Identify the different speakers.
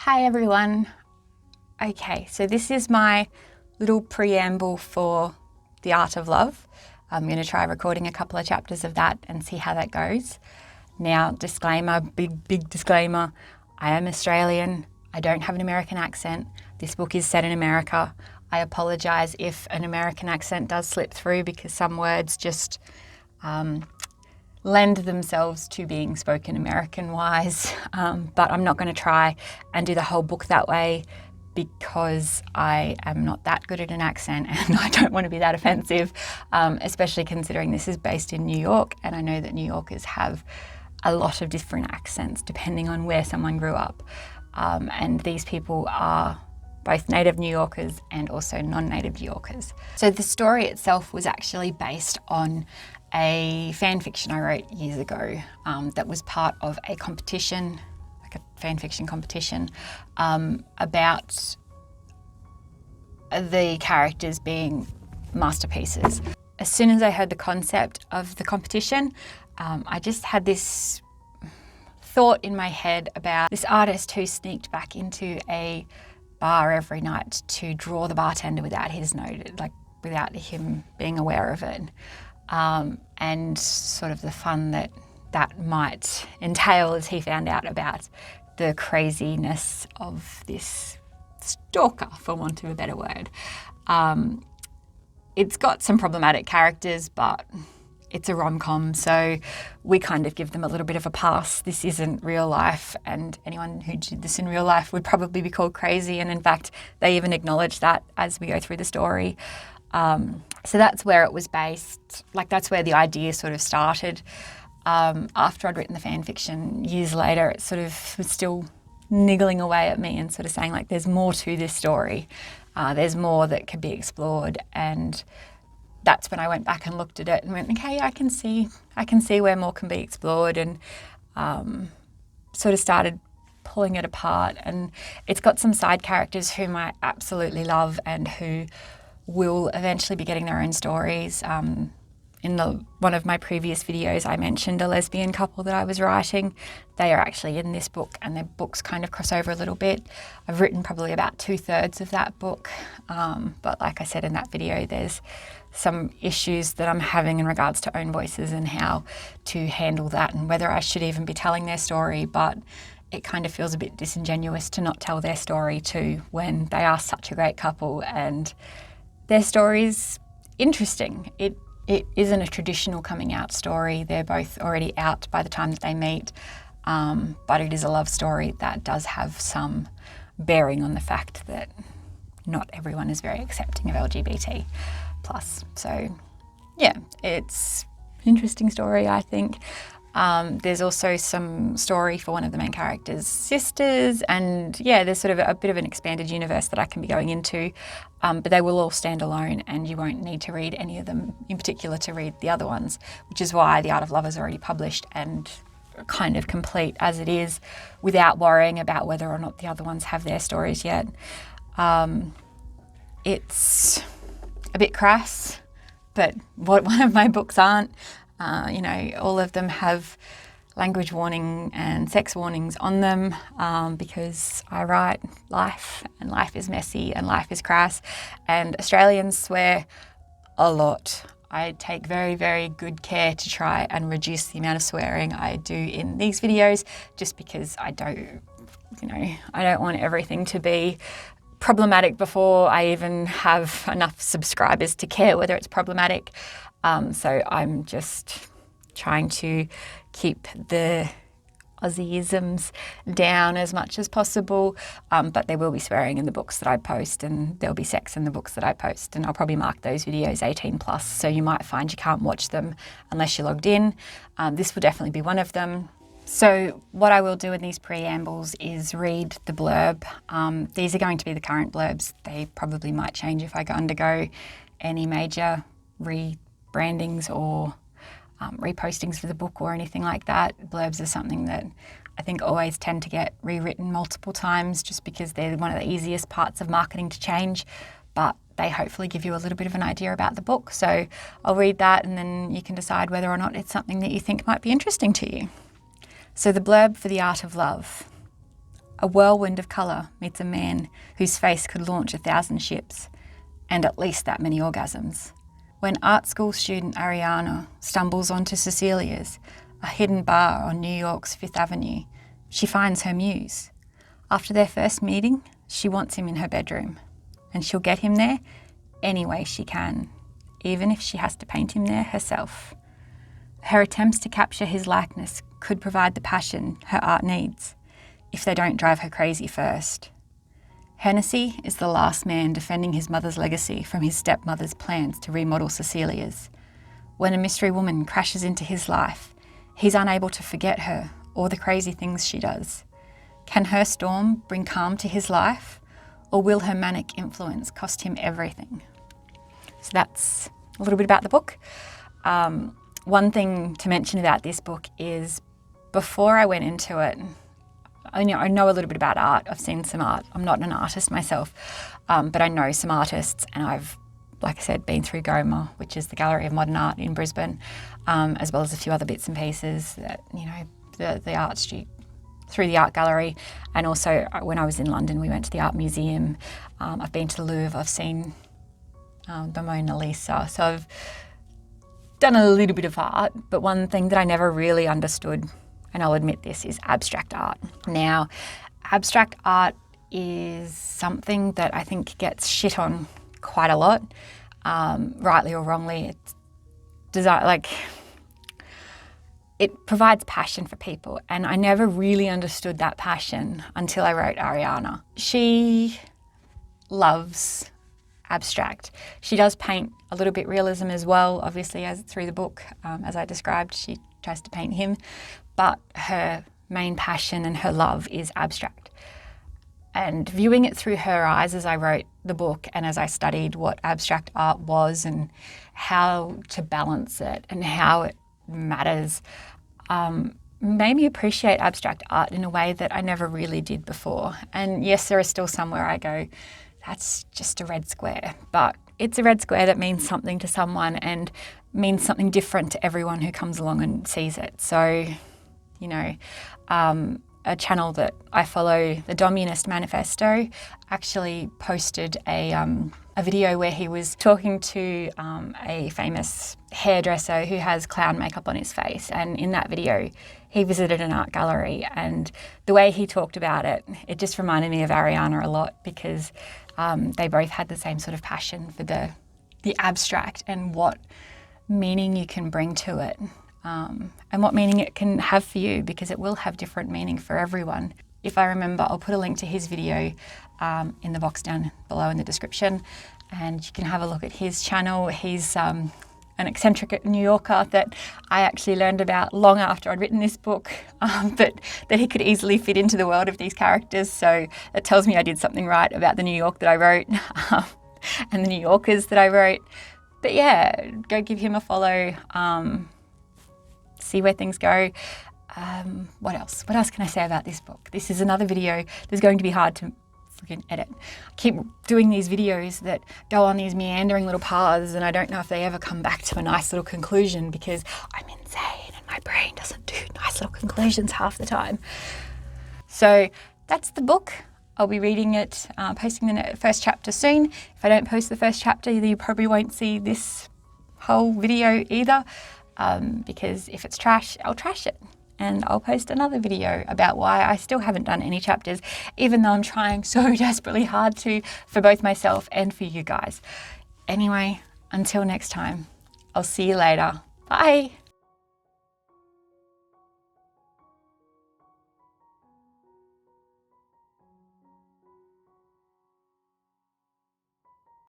Speaker 1: Hi everyone. Okay, so this is my little preamble for The Art of Love. I'm going to try recording a couple of chapters of that and see how that goes. Now, disclaimer, big disclaimer, I am Australian. I don't have an American accent. This book is set in America. I apologise if an American accent does slip through because some words just lend themselves to being spoken American-wise, but I'm not going to try and do the whole book that way because I am not that good at an accent and I don't want to be that offensive, especially considering this is based in New York, and I know that New Yorkers have a lot of different accents depending on where someone grew up, and these people are both native New Yorkers and also non-native New Yorkers. So the story itself was actually based on a fan fiction I wrote years ago that was part of a competition, like a fan fiction competition, about the characters being masterpieces. As soon as I heard the concept of the competition, I just had this thought in my head about this artist who sneaked back into a bar every night to draw the bartender without his note, like without him being aware of it, and sort of the fun that that might entail as he found out about the craziness of this stalker, for want of a better word. It's got some problematic characters, but it's a rom-com, so we kind of give them a little bit of a pass. This isn't real life, and anyone who did this in real life would probably be called crazy, and in fact, they even acknowledge that as we go through the story. So that's where it was based, like that's where the idea sort of started. After I'd written the fan fiction, years later, it sort of was still niggling away at me and sort of saying like, there's more to this story. There's more that could be explored, and that's when I went back and looked at it and went, okay, I can see where more can be explored, and sort of started pulling it apart. And it's got some side characters whom I absolutely love and who will eventually be getting their own stories. In one of my previous videos, I mentioned a lesbian couple that I was writing. They are actually in this book, and their books kind of cross over a little bit. I've written probably about 2/3 of that book, but like I said in that video, there's some issues that I'm having in regards to own voices and how to handle that and whether I should even be telling their story, but it kind of feels a bit disingenuous to not tell their story too when they are such a great couple and their story's interesting. It isn't a traditional coming out story. They're both already out by the time that they meet, but it is a love story that does have some bearing on the fact that not everyone is very accepting of LGBT plus. So yeah, it's an interesting story, I think. There's also some story for one of the main characters' sisters, and yeah, there's sort of a bit of an expanded universe that I can be going into, but they will all stand alone and you won't need to read any of them in particular to read the other ones, which is why The Art of Love is already published and kind of complete as it is without worrying about whether or not the other ones have their stories yet. It's a bit crass, but one of my books aren't. You know, all of them have language warning and sex warnings on them because I write life, and life is messy and life is crass, and Australians swear a lot. I take very, very good care to try and reduce the amount of swearing I do in these videos, just because I don't want everything to be problematic before I even have enough subscribers to care whether it's problematic. So I'm just trying to keep the Aussieisms down as much as possible, but there will be swearing in the books that I post, and there'll be sex in the books that I post, and I'll probably mark those videos 18 plus, so you might find you can't watch them unless you're logged in. This will definitely be one of them. So what I will do in these preambles is read the blurb. These are going to be the current blurbs. They probably might change if I undergo any major rebrandings or repostings for the book or anything like that. Blurbs are something that I think always tend to get rewritten multiple times just because they're one of the easiest parts of marketing to change, but they hopefully give you a little bit of an idea about the book. So I'll read that and then you can decide whether or not it's something that you think might be interesting to you. So the blurb for The Art of Love. A whirlwind of colour meets a man whose face could launch 1,000 ships and at least that many orgasms. When art school student Ariana stumbles onto Cecilia's, a hidden bar on New York's Fifth Avenue, she finds her muse. After their first meeting, she wants him in her bedroom, and she'll get him there any way she can, even if she has to paint him there herself. Her attempts to capture his likeness could provide the passion her art needs, if they don't drive her crazy first. Hennessy is the last man defending his mother's legacy from his stepmother's plans to remodel Cecilia's. When a mystery woman crashes into his life, he's unable to forget her or the crazy things she does. Can her storm bring calm to his life, or will her manic influence cost him everything? So that's a little bit about the book. One thing to mention about this book is before I went into it, I know a little bit about art. I've seen some art. I'm not an artist myself, but I know some artists, and I've, like I said, been through GOMA, which is the Gallery of Modern Art in Brisbane, as well as a few other bits and pieces that, the art street through the art gallery. And also when I was in London, we went to the art museum. I've been to the Louvre. I've seen the Mona Lisa. So I've done a little bit of art, but one thing that I never really understood, and I'll admit this, is abstract art. Now, abstract art is something that I think gets shit on quite a lot, rightly or wrongly. It provides passion for people, and I never really understood that passion until I wrote Ariana. She loves abstract. She does paint a little bit realism as well, obviously, as through the book, as I described. She tries to paint him, but her main passion and her love is abstract. And viewing it through her eyes as I wrote the book and as I studied what abstract art was and how to balance it and how it matters, made me appreciate abstract art in a way that I never really did before. And yes, there are still some where I go, that's just a red square, but it's a red square that means something to someone and means something different to everyone who comes along and sees it. So, a channel that I follow, the Dominist Manifesto, actually posted a video where he was talking to a famous hairdresser who has clown makeup on his face. And in that video, he visited an art gallery, and the way he talked about it, it just reminded me of Ariana a lot, because they both had the same sort of passion for the abstract and what meaning you can bring to it. And what meaning it can have for you, because it will have different meaning for everyone. If I remember, I'll put a link to his video in the box down below in the description, and you can have a look at his channel. He's an eccentric New Yorker that I actually learned about long after I'd written this book, but that he could easily fit into the world of these characters. So it tells me I did something right about the New York that I wrote and the New Yorkers that I wrote. But yeah, go give him a follow. See where things go. What else? What else can I say about this book? This is another video that's going to be hard to freaking edit. I keep doing these videos that go on these meandering little paths, and I don't know if they ever come back to a nice little conclusion, because I'm insane and my brain doesn't do nice little conclusions half the time. So that's the book. I'll be reading it, posting the first chapter soon. If I don't post the first chapter, you probably won't see this whole video either. Because if it's trash, I'll trash it, and I'll post another video about why I still haven't done any chapters, even though I'm trying so desperately hard to, for both myself and for you guys. Anyway, until next time, I'll see you later. Bye.